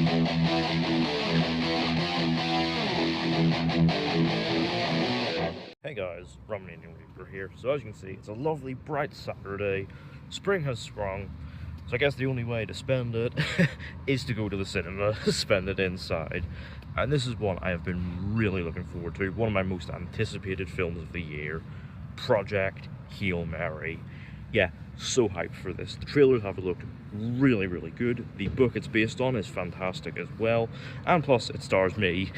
Hey guys, Andy Weir here. So as you can see, it's a lovely bright Saturday. Spring has sprung, so I guess the only way to spend it is to go to the cinema, spend it inside. And this is one I have been really looking forward to, one of my most anticipated films of the year, Project Hail Mary. Yeah, so hyped for this. The trailers have looked really good. The book it's based on is fantastic as well, and plus it stars me,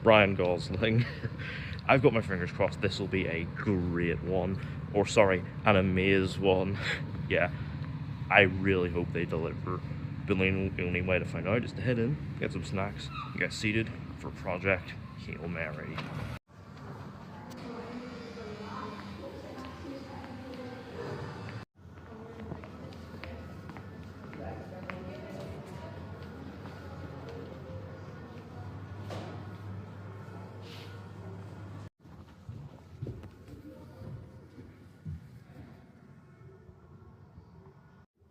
Ryan Gosling. I've got my fingers crossed this will be a great one, or sorry, an amaze one. Yeah, I really hope they deliver. But the only way to find out is to head in, get some snacks, and get seated for Project Hail Mary.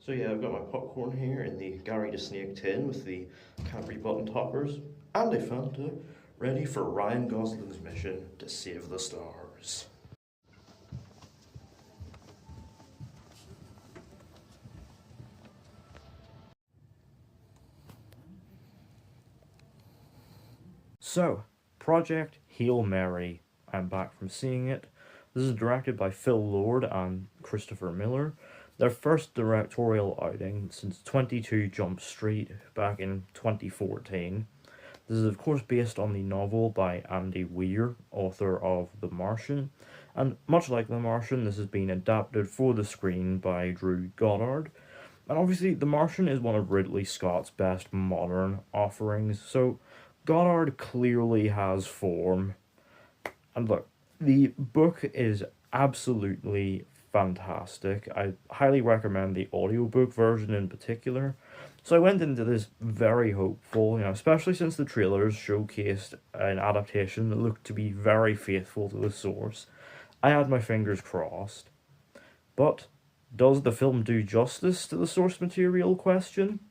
So yeah, I've got my popcorn here in the Gary the Snake tin with the Cadbury button toppers, and a Fanta, ready for Ryan Gosling's mission to save the stars. So, Project Hail Mary. I'm back from seeing it. This is directed by Phil Lord and Christopher Miller. Their first directorial outing since 22 Jump Street back in 2014. This is of course based on the novel by Andy Weir, author of The Martian, and much like The Martian, this has been adapted for the screen by Drew Goddard. And obviously, The Martian is one of Ridley Scott's best modern offerings, so Goddard clearly has form. And look, the book is absolutely fantastic. I highly recommend the audiobook version in particular. So I went into this very hopeful, especially since the trailers showcased an adaptation that looked to be very faithful to the source. I had my fingers crossed. But does the film do justice to the source material question?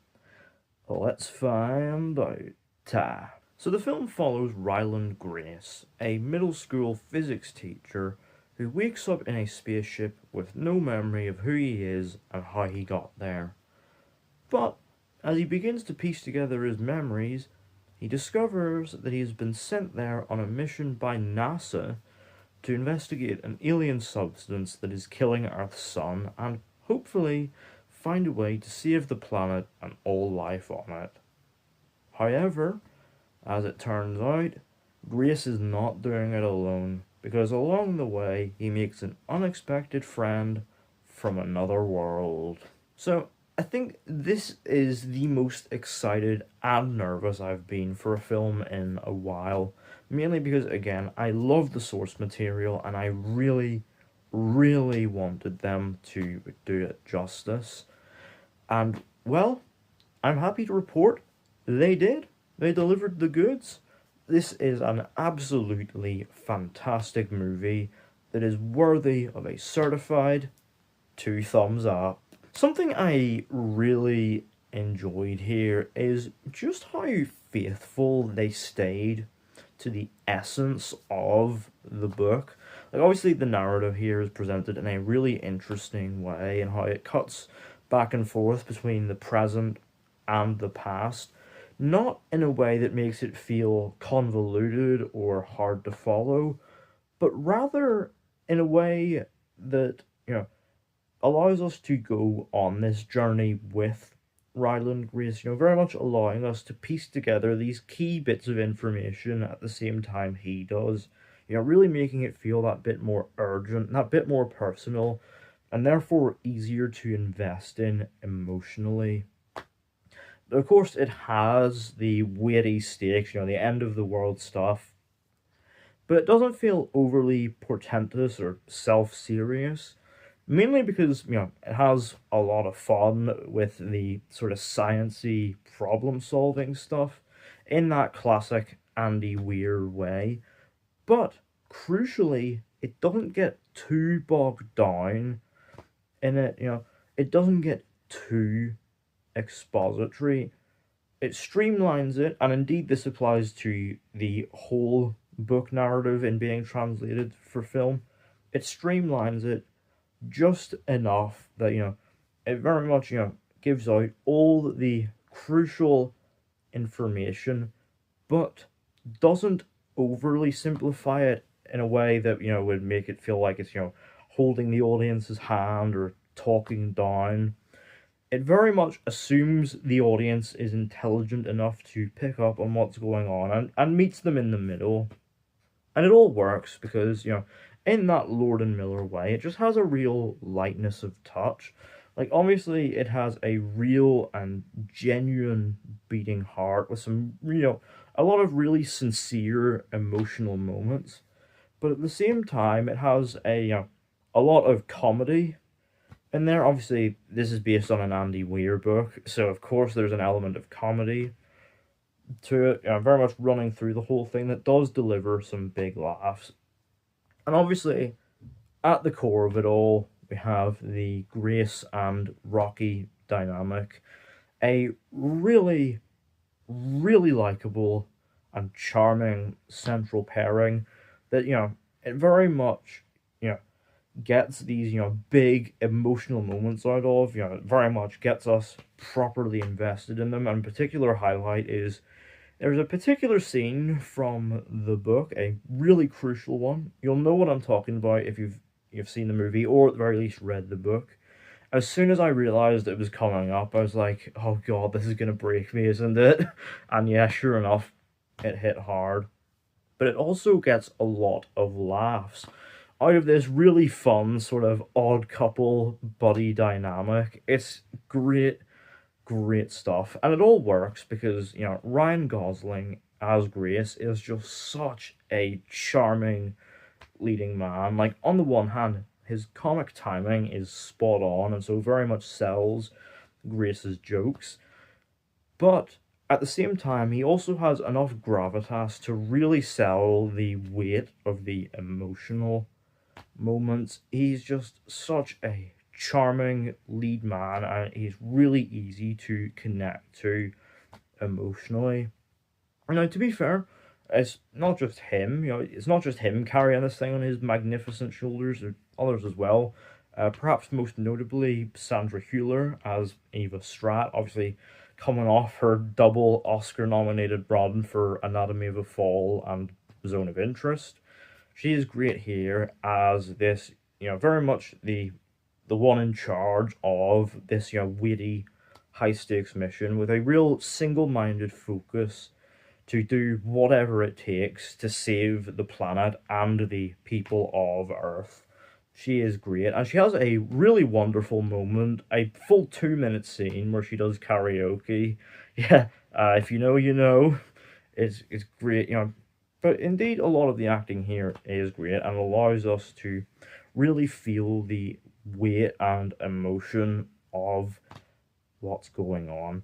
Let's find out. So the film follows Ryland Grace, a middle school physics teacher who wakes up in a spaceship with no memory of who he is and how he got there. But as he begins to piece together his memories, he discovers that he has been sent there on a mission by NASA to investigate an alien substance that is killing Earth's sun and hopefully find a way to save the planet and all life on it. However, as it turns out, Grace is not doing it alone, because along the way he makes an unexpected friend from another world. So I think this is the most excited and nervous I've been for a film in a while, mainly because, again, I love the source material and I really wanted them to do it justice. And, well, I'm happy to report they did. They delivered the goods. This is an absolutely fantastic movie that is worthy of a certified 2 thumbs up. Something I really enjoyed here is just how faithful they stayed to the essence of the book. Like, obviously the narrative here is presented in a really interesting way, and how it cuts back and forth between the present and the past. Not in a way that makes it feel convoluted or hard to follow, but rather in a way that, allows us to go on this journey with Ryland Grace, very much allowing us to piece together these key bits of information at the same time he does. Really making it feel that bit more urgent, that bit more personal, and therefore easier to invest in emotionally. Of course, it has the weighty stakes, the end of the world stuff, but it doesn't feel overly portentous or self-serious, mainly because, it has a lot of fun with the sort of sciencey problem-solving stuff in that classic Andy Weir way, but crucially, it doesn't get too bogged down in it, it doesn't get too expository. it streamlines it, and indeed this applies to the whole book narrative in being translated for film. It streamlines it just enough that, it very much, gives out all the crucial information, but doesn't overly simplify it in a way that, would make it feel like it's, holding the audience's hand or talking down. It very much assumes the audience is intelligent enough to pick up on what's going on, and meets them in the middle. And it all works because, in that Lord and Miller way, it just has a real lightness of touch. Like, obviously, it has a real and genuine beating heart with some, a lot of really sincere emotional moments. But at the same time, it has a lot of comedy in there. Obviously, this is based on an Andy Weir book, so of course there's an element of comedy to it, very much running through the whole thing that does deliver some big laughs. And obviously, at the core of it all, we have the Grace and Rocky dynamic, a really, really likable and charming central pairing that, it very much, gets these, big emotional moments out of, it very much gets us properly invested in them. And particular highlight is there's a particular scene from the book, a really crucial one. You'll know what I'm talking about if you've seen the movie, or at the very least read the book. As soon as I realized it was coming up, I was like, oh god, this is gonna break me, isn't it? And yeah, sure enough, it hit hard. But it also gets a lot of laughs out of this really fun sort of odd couple buddy dynamic. It's great, great stuff. And it all works because, Ryan Gosling as Grace is just such a charming leading man. Like, on the one hand, his comic timing is spot on, and so very much sells Grace's jokes. But at the same time, he also has enough gravitas to really sell the weight of the emotional moments. He's just such a charming lead man, and he's really easy to connect to emotionally. Now, to be fair, it's not just him, it's not just him carrying this thing on his magnificent shoulders, there are others as well. Perhaps most notably, Sandra Hüller as Eva Stratt, obviously coming off her double Oscar-nominated run for Anatomy of a Fall and Zone of Interest. She is great here as this, very much the one in charge of this, weighty, high-stakes mission with a real single-minded focus to do whatever it takes to save the planet and the people of Earth. She is great, and she has a really wonderful moment, a full 2-minute scene where she does karaoke. Yeah, if you know, you know. It's great, But indeed, a lot of the acting here is great and allows us to really feel the weight and emotion of what's going on.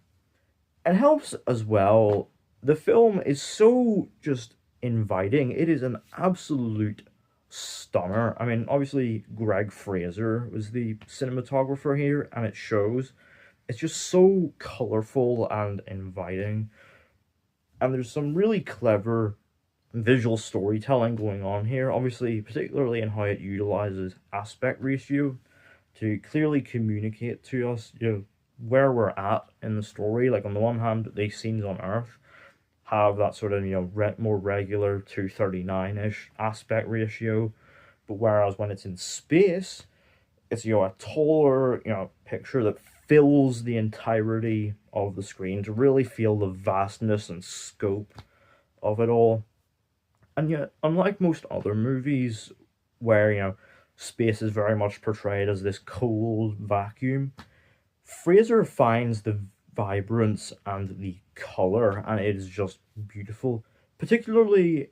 It helps as well. The film is so just inviting. It is an absolute stunner. I mean, obviously, Greg Fraser was the cinematographer here, and it shows. It's just so colorful and inviting. And there's some really clever visual storytelling going on here, obviously, particularly in how it utilizes aspect ratio to clearly communicate to us, where we're at in the story. Like, on the one hand, the scenes on Earth have that sort of, more regular 239-ish aspect ratio, but whereas when it's in space, it's, a taller, picture that fills the entirety of the screen to really feel the vastness and scope of it all. And yet, unlike most other movies where, space is very much portrayed as this cold vacuum, Fraser finds the vibrance and the color, and it is just beautiful. Particularly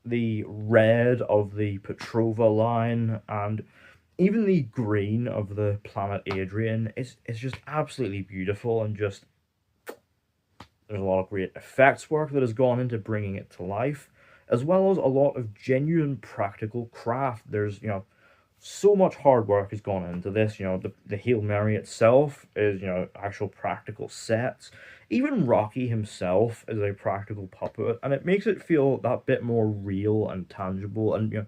the red of the Petrova line, and even the green of the planet Adrian is just absolutely beautiful, and just there's a lot of great effects work that has gone into bringing it to life, as well as a lot of genuine practical craft. There's, so much hard work has gone into this. The Hail Mary itself is, actual practical sets. Even Rocky himself is a practical puppet, and it makes it feel that bit more real and tangible, and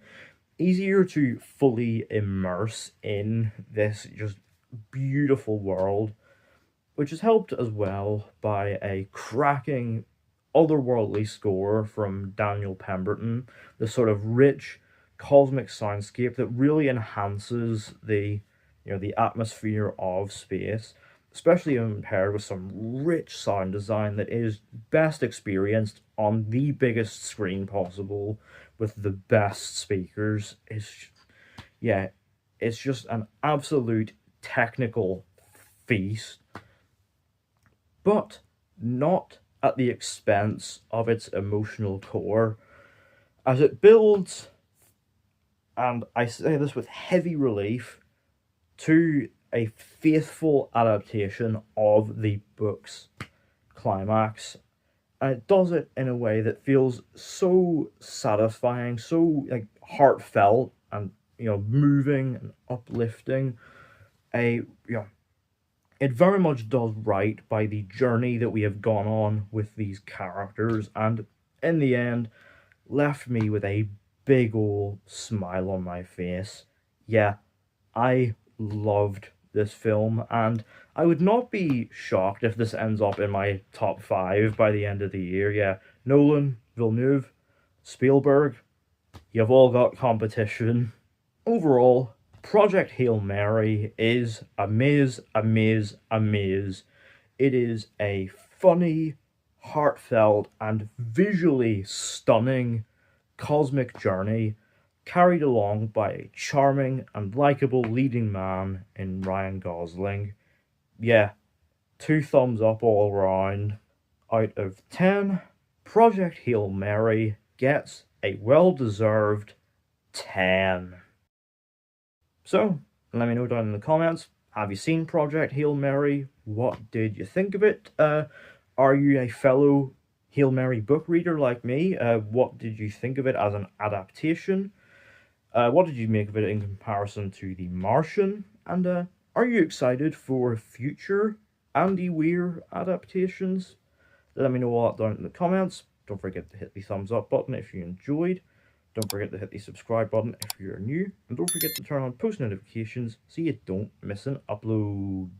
easier to fully immerse in this just beautiful world, which is helped as well by a cracking otherworldly score from Daniel Pemberton, the sort of rich cosmic soundscape that really enhances the atmosphere of space, especially when paired with some rich sound design that is best experienced on the biggest screen possible with the best speakers. Yeah, it's just an absolute technical feast, but not at the expense of its emotional core, as it builds, and I say this with heavy relief, to a faithful adaptation of the book's climax. And it does it in a way that feels so satisfying, so like heartfelt, and moving and uplifting. A it very much does right by the journey that we have gone on with these characters, and in the end left me with a big ol' smile on my face. Yeah, I loved this film, and I would not be shocked if this ends up in my top 5 by the end of the year. Yeah, Nolan, Villeneuve, Spielberg, you've all got competition. Overall, Project Hail Mary is a maze, a maze, a maze. It is a funny, heartfelt, and visually stunning cosmic journey carried along by a charming and likable leading man in Ryan Gosling. Yeah, 2 thumbs up all around. Out of 10, Project Hail Mary gets a well-deserved 10. So, let me know down in the comments, have you seen Project Hail Mary? What did you think of it? Are you a fellow Hail Mary book reader like me? What did you think of it as an adaptation? What did you make of it in comparison to The Martian? And are you excited for future Andy Weir adaptations? Let me know all that down in the comments. Don't forget to hit the thumbs up button if you enjoyed. Don't forget to hit the subscribe button if you're new. And don't forget to turn on post notifications so you don't miss an upload.